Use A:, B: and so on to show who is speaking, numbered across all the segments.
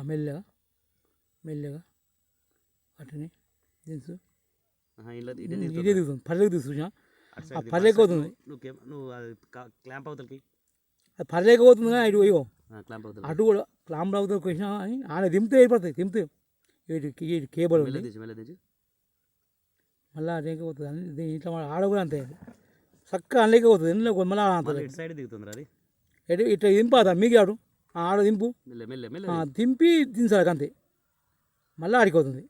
A: మెల్లగా మెల్లగా అటుని దించు. ఇదే దిగుతుంది పర్లేక తీసుకున్నా పర్లేక అవుతుంది.
B: నువ్వు క్లాంప్ అవుతుంది
A: అది పర్లేక అవుతుంది కానీ ఇటు అయ్యో అటు కూడా క్లాంప్ అవుతుంది వచ్చినా అని ఆయన దింపితే అయిపోతుంది. దింపితే ఇటు కేబుల్ ఉంది మళ్ళీ అదేక అవుతుంది అని ఇట్లా ఆడ కూడా అంతే చక్కగా అనలేక అవుతుంది ఎందులో మళ్ళీ అంత
B: సైడ్ దిగుతుంది అది
A: ఇట్లా దింపాదా మీకు ఆడు ఆడ దింపు దింపి దించాలి అంతే మళ్ళీ ఆడిపోతుంది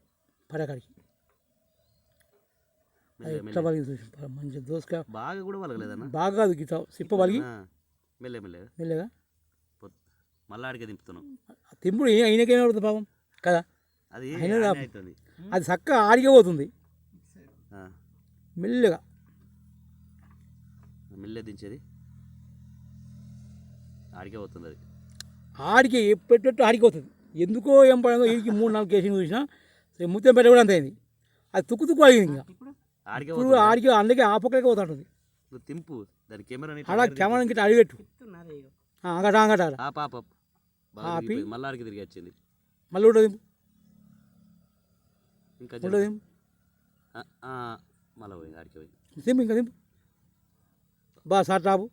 A: పరకాడికి ఎట్లా పలిగి చూసి మంచి దోసకాయ
B: బాగా కూడా పలగలేదన్న
A: బాగా కాదు ఇట్లా సిప్ప పలిగి మెల్లగా
B: మళ్ళీ ఆడికే దింపుతున్నాం.
A: తింపుడు అయినకేమే అవుతుంది పాపం కదా
B: అది
A: అది చక్కగా ఆడికే పోతుంది మెల్లగా
B: దించేది ఆడికే పోతుంది. అది
A: ఆడికి పెట్టట్టు ఆడికి పోతుంది ఎందుకో ఏం పడిందో వీడికి 3-4 కేసులు చూసినా ముత్యం పెట్ట కూడా అంతే అయింది. అది తుక్కు అడిగింది ఇంకా ఇప్పుడు ఆడికి అందుకే ఆ పక్కలకే పోతుంటుంది.
B: తింపు దాని కెమెరా
A: అలా కెమెరా గిట్ట అడిగట్టు అంగట
B: ఆపి మళ్ళీ ఆడికి తిరిగి వచ్చింది
A: మళ్ళీ ఉంటుంది
B: ఇంకా మళ్ళీ పోయింది ఆడికి పోయింది
A: దింపు ఇంకా దింపు బాగా సార్ టాపు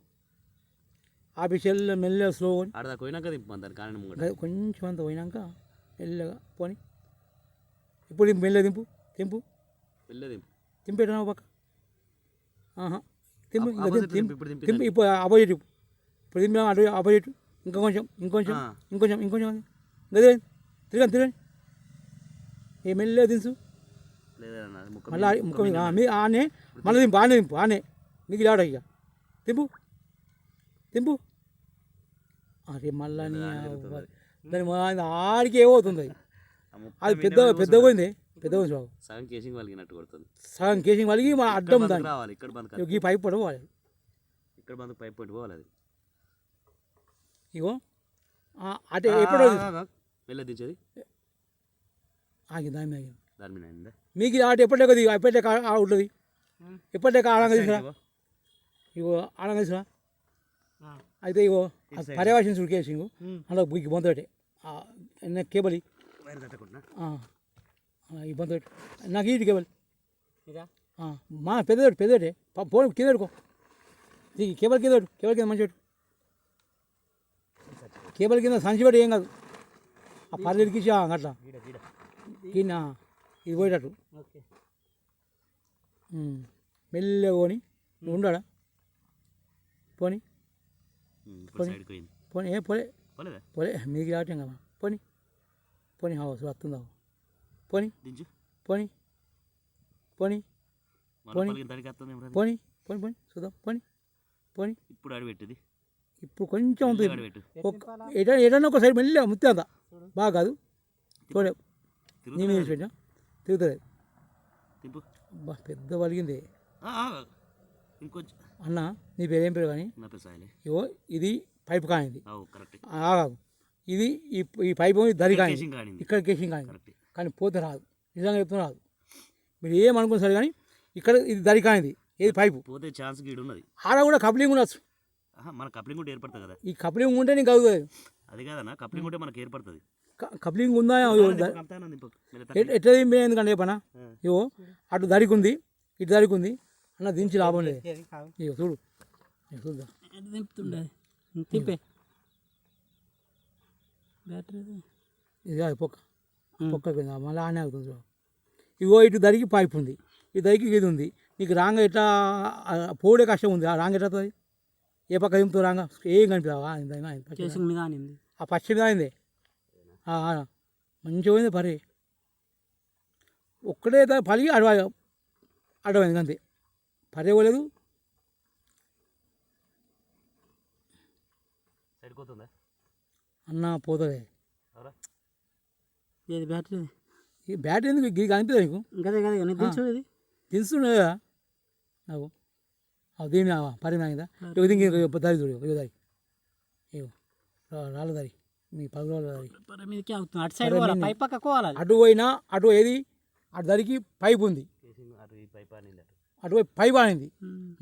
A: ఆఫీషియల్ మెల్లగా స్లో
B: ఆడదాకా పోయినాక దింపు దాని కానీ
A: కొంచెం అంత పోయినాక మెల్లగా పోని ఇప్పుడు మెల్లగా దింపు దింపు దింపేటా పక్క దింపు దింపు ఇప్పుడు ఆపోజిట్ ఇప్పుడు దింపా అటు ఆపోజిట్ ఇంకా కొంచెం గదే తిరగండి ఏ మెల్లగా దించు మళ్ళీ ముఖం మీ ఆనే మళ్ళీ దింపు ఆనే నీకు లాడ ఇక దింపు అరే మళ్ళీ దాని ఆడికి ఏమవుతుంది అది పెద్ద పోయింది
B: సగం కేసింగ్ వలిగినట్టు కొడుతుంది
A: సగం కేసింగ్ వలిగి మా అడ్డం
B: రావాలి ఇక్కడ బంద్
A: ఈ పైప్ పడిపోవాలి
B: ఇక్కడ బంద్ పైప్ పడిపోవాలి అది
A: ఇగో అటే ఎప్పుడో
B: వెళ్ళ దించేది
A: ఆగి దాని మీద
B: అయిందా
A: మీకు ఆట ఎప్పటికే ఉంటుంది ఎప్పటికే ఆడంగా తీసుకురా ఇగో ఆడంగా తీసుకురా అయితే ఇగో పర్యవేక్షణ చూడు కేసింగ్ అలా బుక్కి బొందటే కేబుల్ ఈ బొందటి నాకు ఇది కేబుల్ మా పెద్దోటే ఫోన్ కింద పెట్టుకో కేబుల్ కింద మంచి కేబుల్ కింద సంచి పెట్టి ఏం కాదు ఆ పర్లేదుకి అట్లా కింద ఇది పోయేటట్టు మెల్లగా పోని నువ్వు ఉండాడా పోనీ పోలే మీకు రావటం కదా పోనీ హౌస్ వస్తుందా పోనీ చూద్దాం పోనీ
B: ఇప్పుడు ఆడబెట్టేది
A: ఇప్పుడు కొంచెం ఉంటుంది ఏదైనా ఒకసారి మెల్లగా ముత్తే అంతా బాగా కాదు చూడే నీ మీద పెట్టా తిరుగుతుంది బా పెద్ద వలిగింది అన్న నీ పేరేం పేరు కానీ ఇగో ఇది పైపు కానిది ఆగాదు ఇది ఈ పైపు దరి కానీ ఇక్కడ కేసింగ్ కానీ కానీ పోతే రాదు నిజంగా చెప్తున్నా రాదు మీరు ఏమనుకుని సరే కానీ ఇక్కడ ఇది దరి కానిది ఏది పైపు
B: పోతే ఛాన్స్ గీడు ఉన్నది
A: ఆడ కూడా కప్లింగ్ ఉండొచ్చు
B: మన కప్లింగ్ ఉంటే ఏర్పడుతుంది కదా
A: ఈ కప్లింగ్ ఉంటే నీకు కాదు
B: అది కాదన్న కప్లింగ్ ఉంటే మనకు ఏర్పడుతుంది
A: కప్లింగ్ ఉందా ఎట్లా దింపే ఎందుకంటే పనా ఇగో అటు దరికి ఉంది ఇటు దరికి ఉంది అన్న దించి లాభం లేదు ఇగో చూడు చూద్దాం
C: తింపే
A: ఇది కాదు పొక్క మళ్ళీ ఆనే అవుతుంది ఇగో ఇటు దరికి పైప్ ఉంది ఈ దరికి ఇది ఉంది నీకు రాంగ ఎట్లా పోడే కష్టం ఉంది ఆ రాంగ ఎట్లా అవుతుంది ఏ పక్క దింపుతావు రాంగ ఏం కనిపిస్తావా ఆ పచ్చి మీద అయింది మంచిగా పోయింది పరి ఒక్కటే పలిగి అడవైంది అంతే పరి ఇవ్వలేదు అన్న పోతుంది
C: బ్యాటరీ
A: ఈ బ్యాటరీ ఎందుకు ఇది కనిపిస్తుంది నీకు
C: కదా
A: తెలుస్తుండే కదా నాకు దీని పరి నాగిందా ఇక దీనికి దారి చూడు ఇక దారి ఇగో రాళ్ళ దారి మీ పరుగుల అటు పోయినా అటు ఏది అటు దరికి పైప్ ఉంది అటువైపు పైప్ ఆనింది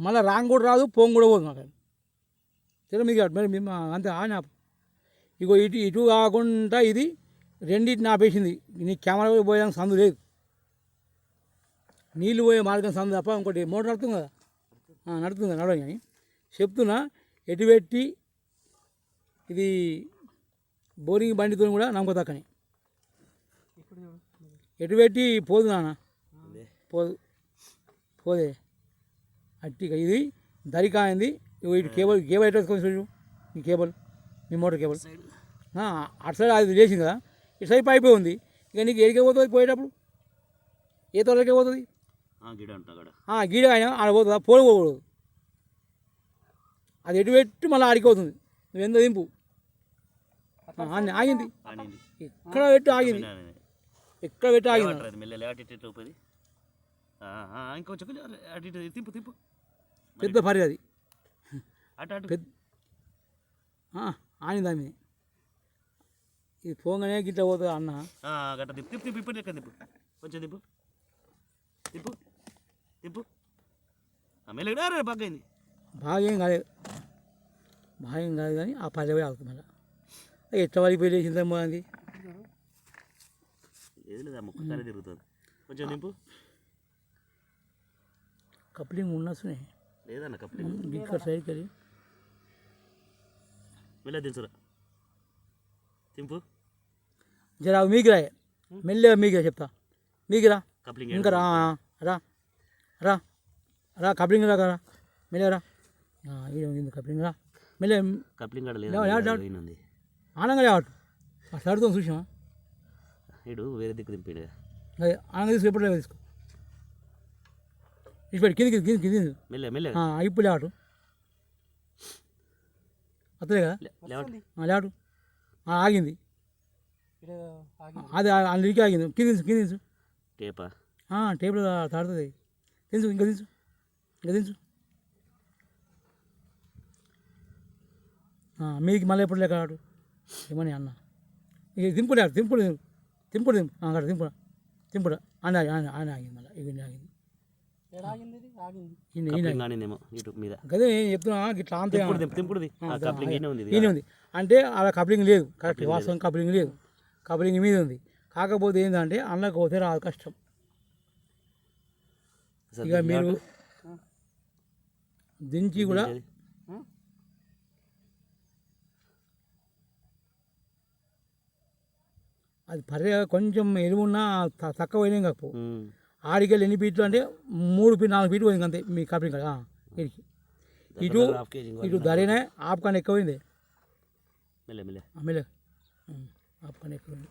A: మళ్ళీ రాంగ్ కూడా రాదు పోంగ్ కూడా పోదు నాకు సరే మీకు మరి మేము అంతే ఆన ఇగో ఇటు ఇటు కాకుండా ఇది రెండింటిని ఆపేసింది. నీ కెమెరా పోయేదానికి సందు లేదు, నీళ్ళు పోయే మార్గం సందు తప్ప ఇంకోటి మోటార్ నడుతుంది కదా, నడుతుంది కదా, నడవని కానీ చెప్తున్నా. ఎటు పెట్టి ఇది బోరింగ్ బండితో కూడా నమ్మకదక్కని ఎటు పెట్టి పోదు నాన్న, పోదు పోదే అట్టిగా. ఇది దరికాయింది. ఇటు కేబుల్ కేబుల్ ఎటు వేసుకొని చూడు, నీ కేబుల్, నీ మోటార్ కేబుల్ అటు సైడ్ అది లేచింది కదా, ఇటు సైడ్ పైపే ఉంది. ఇక నీకు ఎడికే పోతుంది పోయేటప్పుడు, ఏ తొలకే పోతుంది,
B: గిడ అంటా గడ
A: గీడ అయినా ఆడ పోతుందా, పోకూడదు. అది ఎటు పెట్టి మళ్ళీ ఆడికి అవుతుంది. నువ్వు ఎంత దింపు ఆగింది,
B: ఆనింది
A: ఎక్కడ పెట్టి ఆగింది, ఎక్కడ పెట్టి ఆగింది.
B: మెల్లె అటు ఇటు పోయింది. ఇంకొంచెం అటు ఇటు తిప్పు తిప్పు,
A: పెద్ద పరి అది
B: అటు అటు
A: పెద్ద ఆగింది ఆమె. ఇది పోగానే గిట్ల పోతుంది అన్న.
B: గట్ట తిప్పు తిప్పు తిప్పు ఇప్పుడు లెక్క తిప్పు, కొంచెం తిప్పు తిప్పు తిప్పు, మెల్లగా రే బాగా అయింది.
A: బాగా ఏం కాలేదు, బాగా ఏం కాదు కానీ ఆ పల్లె పోయి ఆగుతుంది. మళ్ళీ ఎట్లా వరకు లేచిందేమో అది
B: ఏది లేదా ముక్కకాలే తిరుగుతుంది. కొంచెం దింపు,
A: కప్లింగ్ ఉన్నస్తున్నాయి
B: లేదన్న కప్లింగ్
A: ఇక్కడ సైడ్కి వెళ్ళి
B: మెల్ల దించురా, తింపు
A: జర మీగిరా, మెల్లగా మీగిరా చెప్తా, మీగిరా
B: కప్లింగ్
A: ఇంకా రా రా రా రా కప్లింగ్ రా రా మెల్లగా రా, ఇది కప్లింగ్ రా మెల్ల
B: కప్లింగ్ కాడ
A: లేదు, ఆనంగా లేవట్టు అట్లా అడుగుతాం చూసామా.
B: ఇడు వేరే దిక్కు దింపాడు,
A: అదే ఆనంగా తీసుకో, ఎప్పుడు తీసుకో, ఇచ్చిపెట్టి కింది కింది కింది కింది
B: మెల్ల మెల్ల
A: ఇప్పుడు లేవటు అత్తలే కదా, లేవటు ఆగింది, అది అందుకే ఆగింది. కింది కింది దించు,
B: టేపా
A: టేబుల్ తాడుతుంది, దించు ఇంకా దించు, ఇంకా దించు. మీకు మళ్ళీ ఎప్పుడు లేక ఆడు ఏమని అన్న, ఇక దింపుడు దింపుడు దింపుడు దింపు అక్కడ దింపుడా దింపుడా అని ఆయన ఆగింది. మళ్ళీ ఇవన్నీ ఆగింది,
B: ఇటు మీద
A: అదే చెప్తున్నా ఇట్లా అంతే
B: తింపుడుది కప్లింగ్ ఉంది
A: ఈయన ఉంది అంటే అలా కప్లింగ్ లేదు, కరెక్ట్ వాస్తవం కప్లింగ్ లేదు, కప్లింగ్ మీద ఉంది. కాకపోతే ఏంటంటే అన్నకు పోతే రాదు కష్టం. ఇక మీరు దించి కూడా అది పర్య కొంచెం ఎరువున్నా తక్కువ పోయినాం కాకపో ఆడికెళ్ళి ఎన్ని ఫీట్లు అంటే 3 ఫీట్ 4 ఫీట్లు పోయింది అంతే మీ కప్లింగ్ కదా. ఇడికి ఇటు ఇటు ధరేనే ఆపుకాని ఎక్కువైంది, మెల్ల ఆపుకాని ఎక్కువైంది.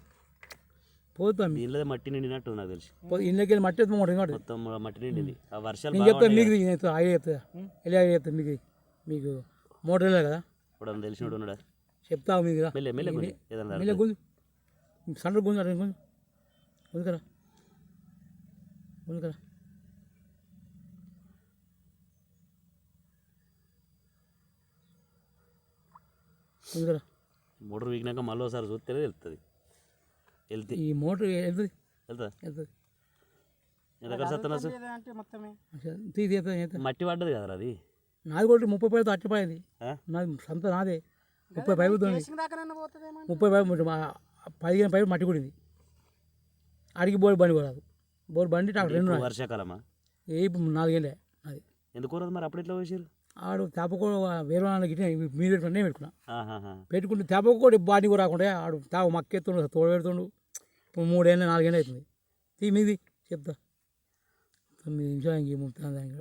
A: పోతాం
B: దీనిలో మట్టి నిండినట్టు నాకు తెలిసి,
A: ఇళ్ళకి వెళ్ళి మట్టి
B: మొత్తం మట్టి నిండింది. ఆ వర్షాలు
A: నేను చెప్తాను మీకు, ఐడియా చెప్తా, ఎలా ఐడియా చెప్తాను మీకు. మీకు మోటార్ వెళ్ళా కదా,
B: ఇప్పుడు తెలిసినోడు ఉన్నాడా
A: చెప్తావు మీకు
B: ఏదన్నా
A: మెల్ల గుంజు, సండ్రు గుంజు అటు గుంజు గుంజు కదా గుంజు కదా. గుంజు కదా.
B: మోటార్ వీకినాక మళ్ళీ ఒకసారి చూస్తే వెళ్తుంది, వెళ్తే
A: ఈ మోటార్ వెళ్తుంది
B: వెళ్తా
A: వెళ్తుంది.
B: ఎంత ఖర్చు వస్తున్నా
A: తీసి
B: మట్టి పడ్డది కదా అది,
A: నాది కూడా 30 పైపు అట్టిపోయింది, నాది సంత నాదే 30 పైపుతో 30 పైపు 15 పైపు మట్టి కూడింది. అడిగి బోర్ బండి పోరాదు, బోర్ బండి ట్రాక్టర్ 2
B: వర్షాకాలమా
A: 4 ఏళ్ళే అది.
B: ఎందుకు మరి అప్పుడు ఎట్లా వేసారు?
A: ఆడు తేపకూడ వేరే వాళ్ళకి ఇట్లా మీరు పెట్టుకుని నేను పెట్టుకున్నా, పెట్టుకుంటే తేపకూడ బాడీ కూడా రాకుండా ఆడు తాగు మక్కెత్తుండు తోడు పెడుతుండు. ఇప్పుడు 3 ఏళ్ళు 4 ఏళ్ళు అవుతుంది. మీది చెప్తా 9 నిమిషాలు ఇంక 30 దానికి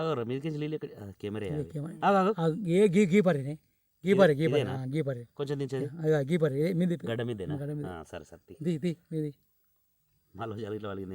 A: కూడా
B: మీదకి నీళ్ళు కెమెరా
A: ఏ గీపరేనే గీపరే గీపరే గీపరే
B: కొంచెం దించేది
A: గీపరే మీది
B: గడ్డ మీద సరే సరే
A: మీది
B: మళ్ళీ ఇట్లా వాళ్ళకి